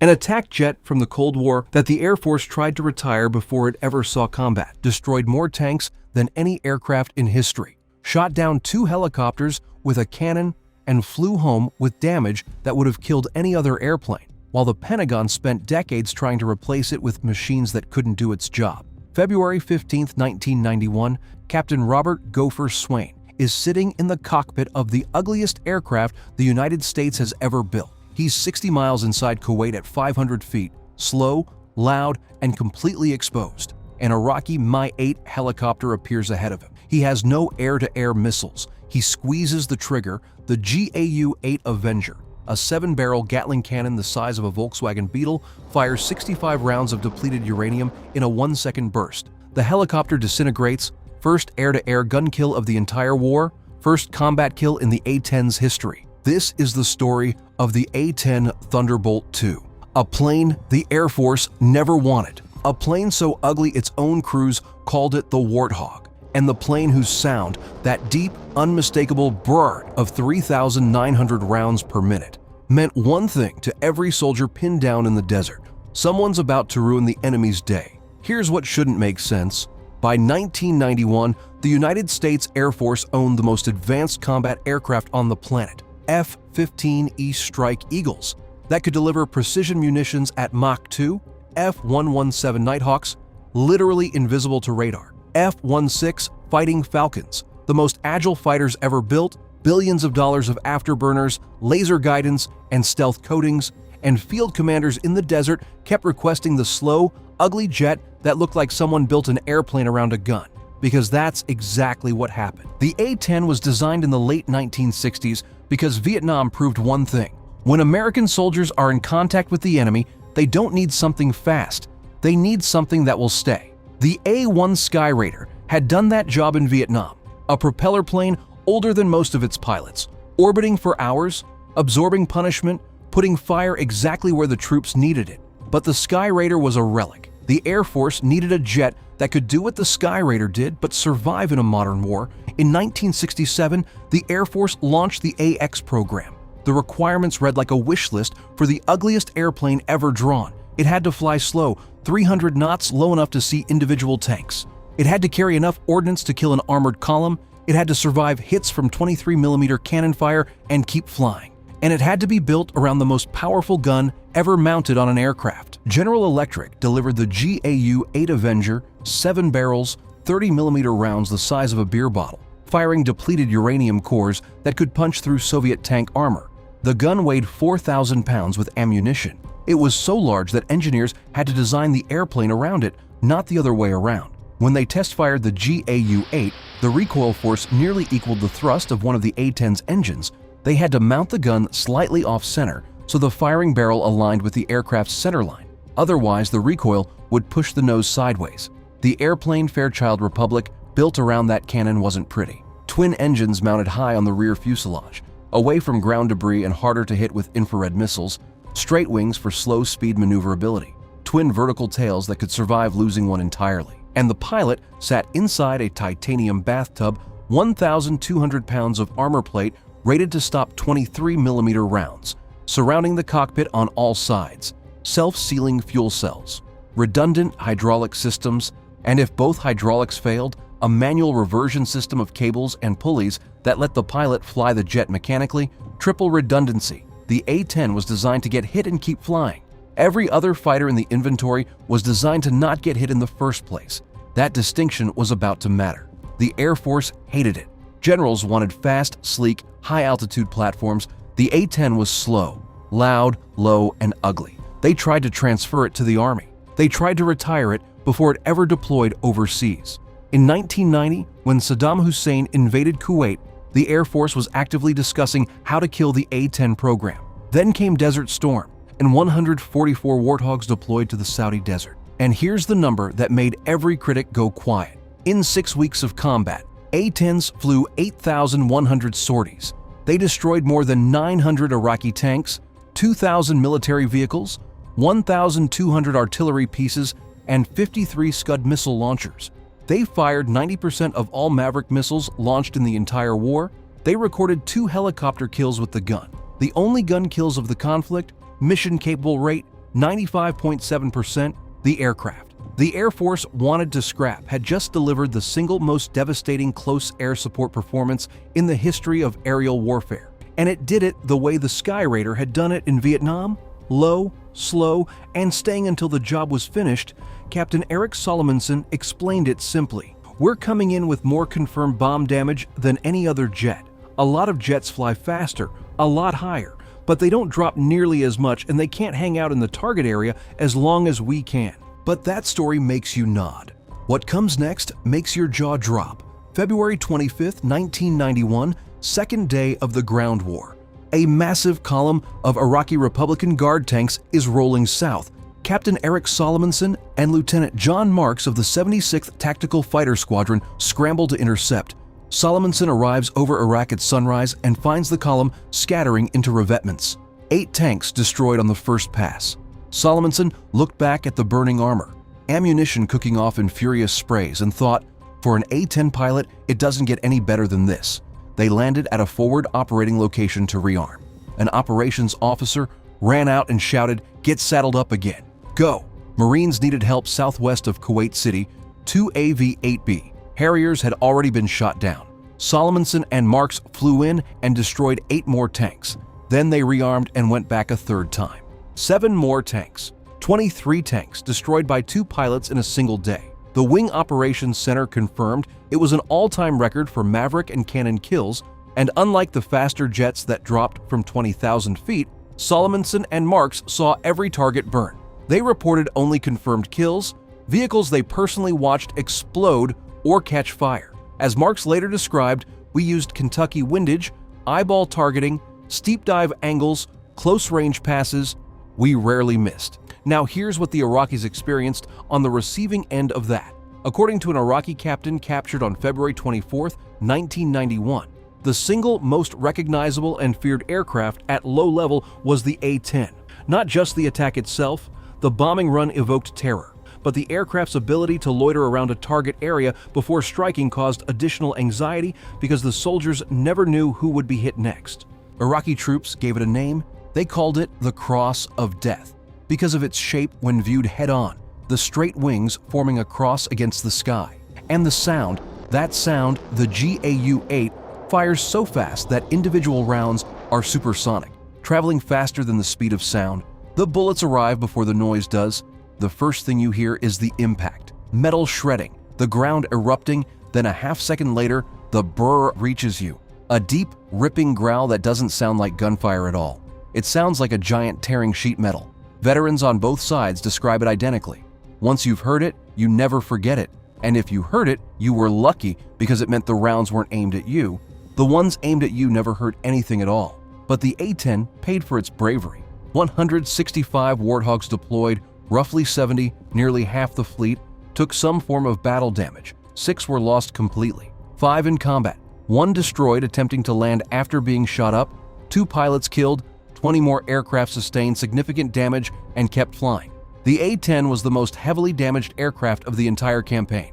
An attack jet from the Cold War that the Air Force tried to retire before it ever saw combat, destroyed more tanks than any aircraft in history, shot down 2 helicopters with a cannon, and flew home with damage that would have killed any other airplane, while the Pentagon spent decades trying to replace it with machines that couldn't do its job. February 15, 1991, Captain Robert Gopher Swain is sitting in the cockpit of the ugliest aircraft the United States has ever built. He's 60 miles inside Kuwait at 500 feet, slow, loud, and completely exposed. An Iraqi A-10 helicopter appears ahead of him. He has no air-to-air missiles. He squeezes the trigger. The GAU-8 Avenger, a 7-barrel Gatling cannon the size of a Volkswagen Beetle, fires 65 rounds of depleted uranium in a 1-second burst. The helicopter disintegrates. First air-to-air gun kill of the entire war. First combat kill in the A-10's history. This is the story of the A-10 Thunderbolt II, a plane the Air Force never wanted, a plane so ugly its own crews called it the Warthog, and the plane whose sound, that deep, unmistakable brrr of 3,900 rounds per minute, meant one thing to every soldier pinned down in the desert: someone's about to ruin the enemy's day. Here's what shouldn't make sense. By 1991, the United States Air Force owned the most advanced combat aircraft on the planet, F-15E Strike Eagles, that could deliver precision munitions at Mach 2, F-117 Nighthawks, literally invisible to radar, F-16 Fighting Falcons, the most agile fighters ever built, billions of dollars of afterburners, laser guidance, and stealth coatings, and field commanders in the desert kept requesting the slow, ugly jet that looked like someone built an airplane around a gun, because that's exactly what happened. The A-10 was designed in the late 1960s because Vietnam proved one thing: when American soldiers are in contact with the enemy, they don't need something fast, they need something that will stay. The A-1 Skyraider had done that job in Vietnam, a propeller plane older than most of its pilots, orbiting for hours, absorbing punishment, putting fire exactly where the troops needed it. But the Skyraider was a relic. The Air Force needed a jet that could do what the Skyraider did but survive in a modern war. In 1967, the Air Force launched the AX program. The requirements read like a wish list for the ugliest airplane ever drawn. It had to fly slow, 300 knots, low enough to see individual tanks. It had to carry enough ordnance to kill an armored column. It had to survive hits from 23mm cannon fire and keep flying. And it had to be built around the most powerful gun ever mounted on an aircraft. General Electric delivered the GAU-8 Avenger, 7 barrels, 30mm rounds the size of a beer bottle, firing depleted uranium cores that could punch through Soviet tank armor. The gun weighed 4,000 pounds with ammunition. It was so large that engineers had to design the airplane around it, not the other way around. When they test-fired the GAU-8, the recoil force nearly equaled the thrust of one of the A-10's engines. They had to mount the gun slightly off-center so the firing barrel aligned with the aircraft's centerline. Otherwise, the recoil would push the nose sideways. The airplane Fairchild Republic built around that cannon wasn't pretty. Twin engines mounted high on the rear fuselage, away from ground debris and harder to hit with infrared missiles, straight wings for slow-speed maneuverability, twin vertical tails that could survive losing one entirely. And the pilot sat inside a titanium bathtub, 1,200 pounds of armor plate rated to stop 23mm rounds, surrounding the cockpit on all sides, self-sealing fuel cells, redundant hydraulic systems, and if both hydraulics failed, a manual reversion system of cables and pulleys that let the pilot fly the jet mechanically. Triple redundancy. The A-10 was designed to get hit and keep flying. Every other fighter in the inventory was designed to not get hit in the first place. That distinction was about to matter. The Air Force hated it. Generals wanted fast, sleek, high-altitude platforms. The A-10 was slow, loud, low, and ugly. They tried to transfer it to the Army. They tried to retire it before it ever deployed overseas. In 1990, when Saddam Hussein invaded Kuwait, the Air Force was actively discussing how to kill the A-10 program. Then came Desert Storm, and 144 Warthogs deployed to the Saudi desert. And here's the number that made every critic go quiet. In 6 weeks of combat, A-10s flew 8,100 sorties. They destroyed more than 900 Iraqi tanks, 2,000 military vehicles, 1,200 artillery pieces, and 53 Scud missile launchers. They fired 90% of all Maverick missiles launched in the entire war. They recorded 2 helicopter kills with the gun. The only gun kills of the conflict, mission-capable rate, 95.7%, the aircraft. The Air Force wanted to scrap had just delivered the single most devastating close air support performance in the history of aerial warfare. And it did it the way the Sky Raider had done it in Vietnam: low, slow, and staying until the job was finished. Captain Eric Solomonson explained it simply. We're coming in with more confirmed bomb damage than any other jet. A lot of jets fly faster, a lot higher, but they don't drop nearly as much and they can't hang out in the target area as long as we can. But that story makes you nod. What comes next makes your jaw drop. February 25, 1991, second day of the ground war. A massive column of Iraqi Republican Guard tanks is rolling south. Captain Eric Solomonson and Lieutenant John Marks of the 76th Tactical Fighter Squadron scramble to intercept. Solomonson arrives over Iraq at sunrise and finds the column scattering into revetments. 8 tanks destroyed on the first pass. Solomonson looked back at the burning armor, ammunition cooking off in furious sprays, and thought, for an A-10 pilot, it doesn't get any better than this. They landed at a forward operating location to rearm. An operations officer ran out and shouted, "Get saddled up again. Go!" Marines needed help southwest of Kuwait City. 2 AV-8B Harriers had already been shot down. Solomonson and Marks flew in and destroyed 8 more tanks. Then they rearmed and went back a third time. 7 more tanks. 23 tanks destroyed by 2 pilots in a single day. The Wing Operations Center confirmed it was an all-time record for Maverick and Cannon kills, and unlike the faster jets that dropped from 20,000 feet, Solomonson and Marks saw every target burn. They reported only confirmed kills, vehicles they personally watched explode or catch fire. As Marks later described, we used Kentucky windage, eyeball targeting, steep dive angles, close-range passes. We rarely missed. Now here's what the Iraqis experienced on the receiving end of that. According to an Iraqi captain captured on February 24, 1991, the single most recognizable and feared aircraft at low level was the A-10. Not just the attack itself, the bombing run evoked terror, but the aircraft's ability to loiter around a target area before striking caused additional anxiety because the soldiers never knew who would be hit next. Iraqi troops gave it a name. They called it the Cross of Death because of its shape when viewed head-on, the straight wings forming a cross against the sky. And the sound, that sound, the GAU-8, fires so fast that individual rounds are supersonic, traveling faster than the speed of sound. The bullets arrive before the noise does. The first thing you hear is the impact, metal shredding, the ground erupting, then a half second later, the brrr reaches you. A deep, ripping growl that doesn't sound like gunfire at all. It sounds like a giant tearing sheet metal. Veterans on both sides describe it identically. Once you've heard it, you never forget it. And if you heard it, you were lucky because it meant the rounds weren't aimed at you. The ones aimed at you never hurt anything at all. But the A-10 paid for its bravery. 165 Warthogs deployed, roughly 70, nearly half the fleet, took some form of battle damage. 6 were lost completely. 5 in combat. 1 destroyed attempting to land after being shot up. 2 pilots killed. 20 more aircraft sustained significant damage and kept flying. The A-10 was the most heavily damaged aircraft of the entire campaign,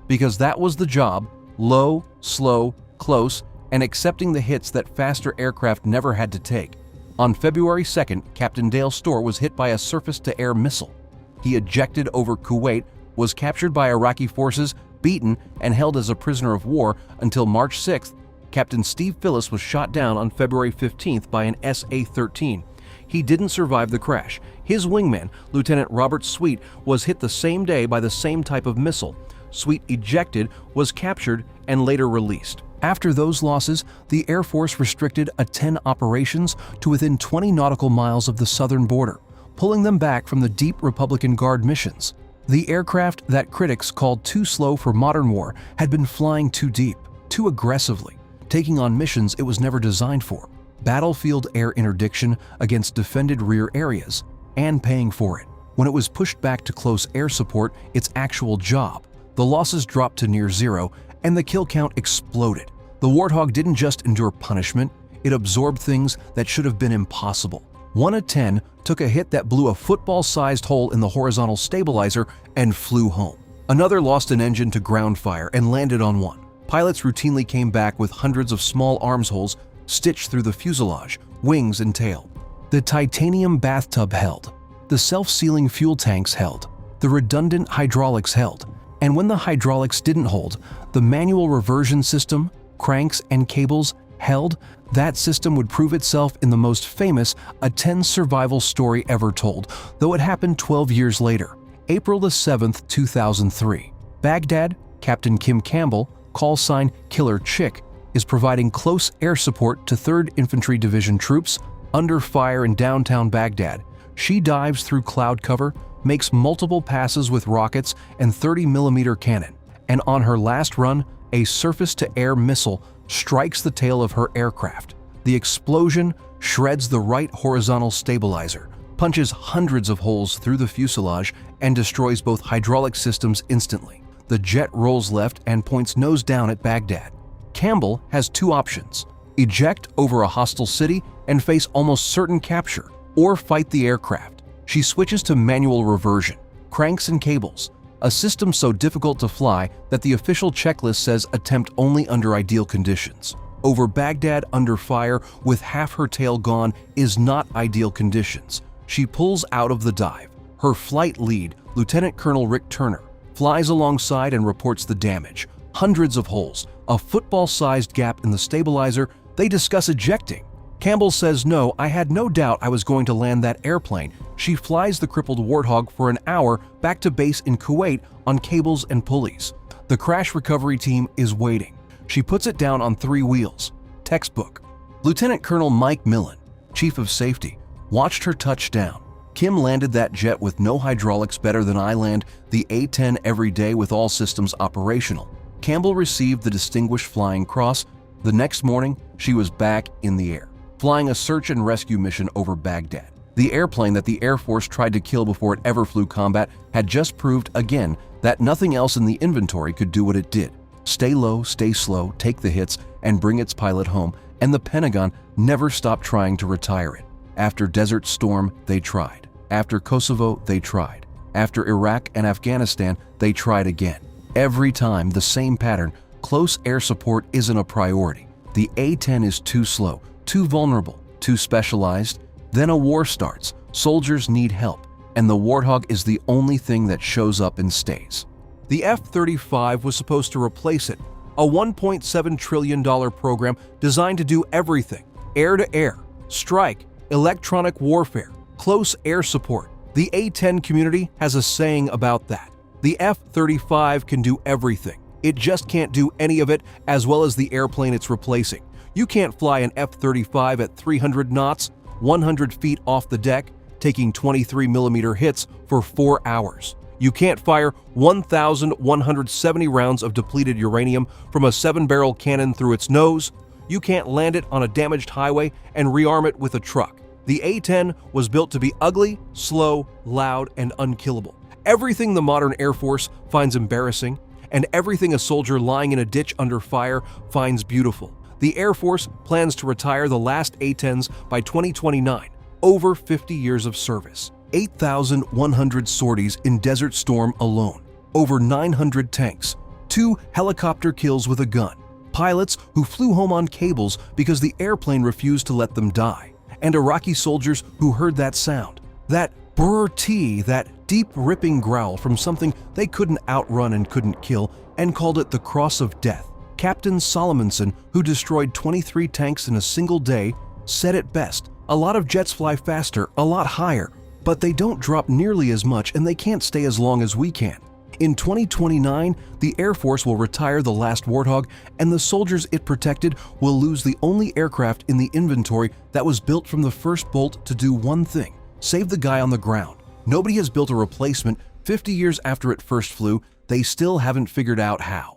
because that was the job: low, slow, close, and accepting the hits that faster aircraft never had to take. On February 2nd, Captain Dale Storr was hit by a surface-to-air missile. He ejected over Kuwait, was captured by Iraqi forces, beaten, and held as a prisoner of war until March 6th. Captain Steve Phillis was shot down on February 15th by an SA-13. He didn't survive the crash. His wingman, Lieutenant Robert Sweet, was hit the same day by the same type of missile. Sweet ejected, was captured, and later released. After those losses, the Air Force restricted A-10 operations to within 20 nautical miles of the southern border, pulling them back from the deep Republican Guard missions. The aircraft that critics called too slow for modern war had been flying too deep, too aggressively, taking on missions it was never designed for. Battlefield air interdiction against defended rear areas, and paying for it. When it was pushed back to close air support, its actual job, the losses dropped to near zero and the kill count exploded. The Warthog didn't just endure punishment, it absorbed things that should have been impossible. 1 A-10 took a hit that blew a football-sized hole in the horizontal stabilizer and flew home. Another lost an engine to ground fire and landed on one. Pilots routinely came back with hundreds of small arms holes stitched through the fuselage, wings, and tail. The titanium bathtub held. The self-sealing fuel tanks held. The redundant hydraulics held. And when the hydraulics didn't hold, the manual reversion system, cranks, and cables held. That system would prove itself in the most famous A-10 survival story ever told, though it happened 12 years later. April 7th, 2003. Baghdad, Captain Kim Campbell, call sign Killer Chick, is providing close air support to 3rd Infantry Division troops under fire in downtown Baghdad. She dives through cloud cover, makes multiple passes with rockets and 30mm cannon, and on her last run, a surface-to-air missile strikes the tail of her aircraft. The explosion shreds the right horizontal stabilizer, punches hundreds of holes through the fuselage, and destroys both hydraulic systems instantly. The jet rolls left and points nose down at Baghdad. Campbell has two options: eject over a hostile city and face almost certain capture, or fight the aircraft. She switches to manual reversion, cranks and cables, a system so difficult to fly that the official checklist says attempt only under ideal conditions. Over Baghdad under fire with half her tail gone is not ideal conditions. She pulls out of the dive. Her flight lead, Lieutenant Colonel Rick Turner, flies alongside and reports the damage. Hundreds of holes, a football-sized gap in the stabilizer. They discuss ejecting. Campbell says, "No, I had no doubt I was going to land that airplane." She flies the crippled Warthog for an hour back to base in Kuwait on cables and pulleys. The crash recovery team is waiting. She puts it down on 3 wheels. Textbook. Lieutenant Colonel Mike Millen, Chief of Safety, watched her touch down. "Kim landed that jet with no hydraulics better than I land the A-10 every day with all systems operational." Campbell received the Distinguished Flying Cross. The next morning, she was back in the air, flying a search and rescue mission over Baghdad. The airplane that the Air Force tried to kill before it ever flew combat had just proved again that nothing else in the inventory could do what it did: stay low, stay slow, take the hits, and bring its pilot home, and the Pentagon never stopped trying to retire it. After Desert Storm, they tried. After Kosovo, they tried. After Iraq and Afghanistan, they tried again. Every time, the same pattern: close air support isn't a priority. The A-10 is too slow, too vulnerable, too specialized. Then a war starts, soldiers need help, and the Warthog is the only thing that shows up and stays. The F-35 was supposed to replace it, a $1.7 trillion program designed to do everything: air-to-air, strike, electronic warfare, close air support. The A-10 community has a saying about that. The F-35 can do everything. It just can't do any of it as well as the airplane it's replacing. You can't fly an F-35 at 300 knots, 100 feet off the deck, taking 23mm hits for 4 hours. You can't fire 1,170 rounds of depleted uranium from a 7-barrel cannon through its nose. You can't land it on a damaged highway and rearm it with a truck. The A-10 was built to be ugly, slow, loud, and unkillable. Everything the modern Air Force finds embarrassing, and everything a soldier lying in a ditch under fire finds beautiful. The Air Force plans to retire the last A-10s by 2029, over 50 years of service. 8,100 sorties in Desert Storm alone, over 900 tanks, 2 helicopter kills with a gun, pilots who flew home on cables because the airplane refused to let them die, and Iraqi soldiers who heard that sound, that brrr-tee, that deep ripping growl from something they couldn't outrun and couldn't kill, and called it the Cross of Death. Captain Solomonson, who destroyed 23 tanks in a single day, said it best: "A lot of jets fly faster, a lot higher, but they don't drop nearly as much and they can't stay as long as we can." In 2029, the Air Force will retire the last Warthog, and the soldiers it protected will lose the only aircraft in the inventory that was built from the first bolt to do one thing: save the guy on the ground. Nobody has built a replacement 50 years after it first flew. They still haven't figured out how.